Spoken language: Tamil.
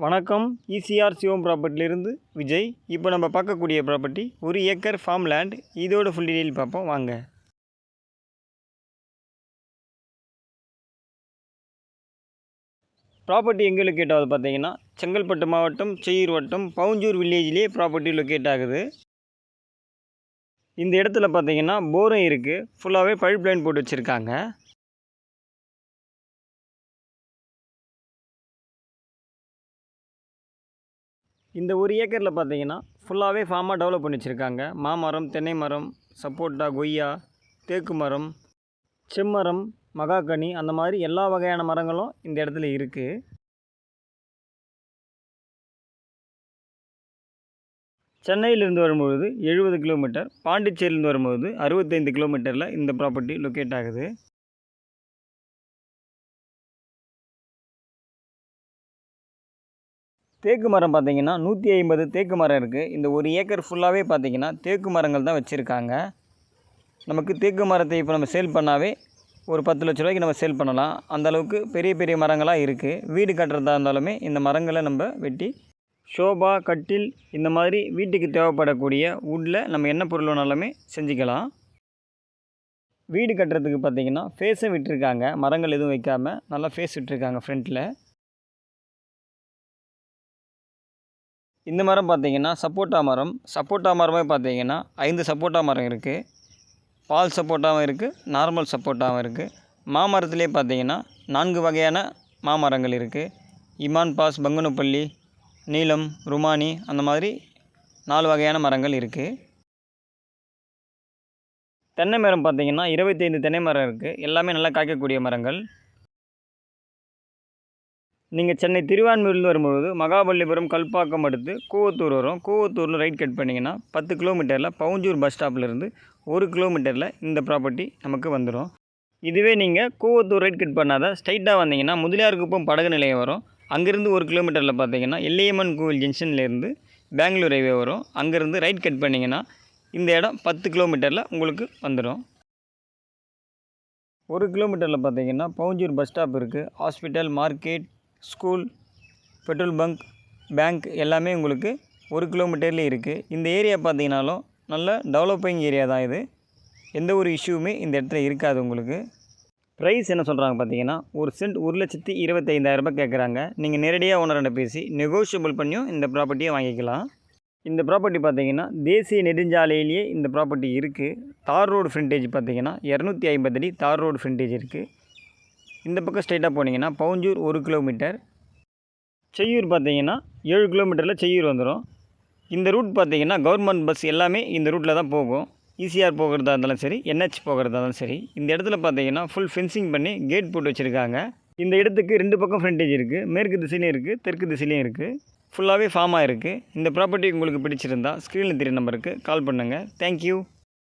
வணக்கம். ஈசிஆர் சிவம் ப்ராப்பர்ட்டிலிருந்து விஜய். இப்போ நம்ம பார்க்கக்கூடிய ப்ராப்பர்ட்டி 1 ஏக்கர் ஃபார்ம் லேண்ட். இதோட ஃபுல் டீட்டெயில் பார்ப்போம் வாங்க. ப்ராப்பர்ட்டி எங்கே லொக்கேட் ஆகுது பார்த்தீங்கன்னா, செங்கல்பட்டு மாவட்டம் செய்யூர் வட்டம் பவுஞ்சூர் வில்லேஜ்லேயே ப்ராப்பர்ட்டி லொக்கேட் ஆகுது. இந்த இடத்துல பார்த்தீங்கன்னா போரும் இருக்குது. ஃபுல்லாகவே பைப் லைன் போட்டு வச்சுருக்காங்க. இந்த 1 ஏக்கரில் பார்த்தீங்கன்னா ஃபுல்லாகவே ஃபார்மாக டெவலப் பண்ணி வச்சுருக்காங்க. மாமரம், தென்னை மரம், சப்போட்டா, கொய்யா, தேக்கு மரம், செம்மரம், மகாக்கனி, அந்த மாதிரி எல்லா வகையான மரங்களும் இந்த இடத்துல இருக்குது. சென்னையிலிருந்து வரும்பொழுது 70 கிலோமீட்டர், பாண்டிச்சேரியிலேருந்து வரும்போது 65 கிலோமீட்டரில் இந்த ப்ராப்பர்ட்டி லொக்கேட் ஆகுது. தேக்கு மரம் பார்த்தீங்கன்னா 150 தேக்கு மரம் இருக்குது. இந்த 1 ஏக்கர் ஃபுல்லாகவே பார்த்தீங்கன்னா தேக்கு மரங்கள் தான் வச்சுருக்காங்க. நமக்கு தேக்கு மரத்தை இப்போ நம்ம சேல் பண்ணாவே ஒரு 10 லட்ச ரூபாய்க்கு நம்ம சேல் பண்ணலாம். அந்தளவுக்கு பெரிய பெரிய மரங்களாக இருக்குது. வீடு கட்டுறதா இருந்தாலுமே இந்த மரங்களை நம்ம வெட்டி ஷோபா, கட்டில், இந்த மாதிரி வீட்டுக்கு தேவைப்படக்கூடிய வுட்டில் நம்ம என்ன பொருள் வேணாலுமே செஞ்சுக்கலாம். வீடு கட்டுறதுக்கு பார்த்திங்கன்னா ஃபேஸும் விட்டுருக்காங்க. மரங்கள் எதுவும் வைக்காமல் நல்லா ஃபேஸ் விட்டுருக்காங்க ஃப்ரண்ட்டில். இந்த மரம் பார்த்திங்கன்னா சப்போட்டா மரம். சப்போட்டா மரமே பார்த்திங்கன்னா 5 சப்போட்டா மரம் இருக்குது. பால் சப்போட்டாவும் இருக்குது, நார்மல் சப்போட்டாவும் இருக்குது. மாமரத்துலேயே பார்த்திங்கன்னா 4 வகையான மாமரங்கள் இருக்குது. இமான் பாஸ், பங்குனப்பள்ளி, நீலம், ருமானி, அந்த மாதிரி 4 வகையான மரங்கள் இருக்குது. தென்னை மரம் பார்த்திங்கன்னா 25 தென்னை மரம் இருக்குது. எல்லாமே நல்லா காய்க்கக்கூடிய மரங்கள். நீங்கள் சென்னை திருவான்மியூர்லேருந்து வரும்பொழுது மகாபலிபுரம், கல்பாக்கம் அடுத்து கூவத்தூர் வரும். கூவத்தூரில் ரைட் கட் பண்ணிங்கன்னா 10 கிலோமீட்டரில் பவுஞ்சூர் பஸ் ஸ்டாப்லேருந்து 1 கிலோமீட்டரில் இந்த ப்ராப்பர்ட்டி நமக்கு வந்துடும். இதுவே நீங்கள் கூவத்தூர் ரைட் கட் பண்ணாத ஸ்ட்ரைட்டாக வந்தீங்கன்னா முதலியார்குப்பம் படகு நிலையம் வரும். அங்கேருந்து 1 கிலோமீட்டரில் பார்த்தீங்கன்னா எல்லையம்மன் கோவில் ஜங்ஷன்லேருந்து பெங்களூர் ஹைவே வரும். அங்கேருந்து ரைட் கட் பண்ணிங்கன்னா இந்த இடம் 10 கிலோமீட்டரில் உங்களுக்கு வந்துடும். 1 கிலோமீட்டரில் பார்த்தீங்கன்னா பவுஞ்சூர் பஸ் ஸ்டாப் இருக்குது. Hospital, market, school, petrol bunk, bank எல்லாமே உங்களுக்கு 1 கிலோமீட்டர்லேயே இருக்குது. இந்த ஏரியா பார்த்தீங்கன்னாலும் நல்ல டெவலப்பிங் ஏரியா தான் இது. எந்த ஒரு இஷ்யூவுமே இந்த இடத்துல இருக்காது உங்களுக்கு. ப்ரைஸ் என்ன சொல்கிறாங்க பார்த்தீங்கன்னா, ஒரு சென்ட் 1,25,000 ரூபாய் கேட்குறாங்க. நீங்கள் நேரடியாக ஓனர்கிட்ட பேசி நெகோஷியபிள் பண்ணியும் இந்த ப்ராப்பர்ட்டியை வாங்கிக்கலாம். இந்த ப்ராப்பர்ட்டி பார்த்தீங்கன்னா தேசிய நெடுஞ்சாலையிலேயே இந்த ப்ராப்பர்ட்டி இருக்குது. தார் ரோடு ஃப்ரண்டேஜ் பார்த்தீங்கன்னா 250 அடி தார் ரோடு ஃப்ரண்டேஜ் இருக்குது. இந்த பக்கம் ஸ்ட்ரைட்டாக போனீங்கன்னா பவுஞ்சூர் 1 கிலோமீட்டர். செய்யூர் பார்த்தீங்கன்னா 7 கிலோமீட்டரில் செய்யூர் வந்துடும். இந்த ரூட் பார்த்தீங்கன்னா கவர்மெண்ட் பஸ் எல்லாமே இந்த ரூட்டில் தான் போகும். ஈசிஆர் போகிறதா இருந்தாலும் சரி, என்ஹெச் போகிறதா இருந்தாலும் சரி. இந்த இடத்துல பார்த்தீங்கன்னா ஃபுல் ஃபென்சிங் பண்ணி கேட் போட்டு வச்சுருக்காங்க. இந்த இடத்துக்கு 2 பக்கம் ஃப்ரண்டேஜ் இருக்குது. மேற்கு திசையிலையும் இருக்குது, தெற்கு திசையிலையும் இருக்குது. ஃபுல்லாகவே ஃபார்மாக இருக்குது. இந்த ப்ராப்பர்ட்டி உங்களுக்கு பிடிச்சிருந்தா ஸ்க்ரீனில் தெரிய நம்பருக்கு கால் பண்ணுங்கள். தேங்க்யூ.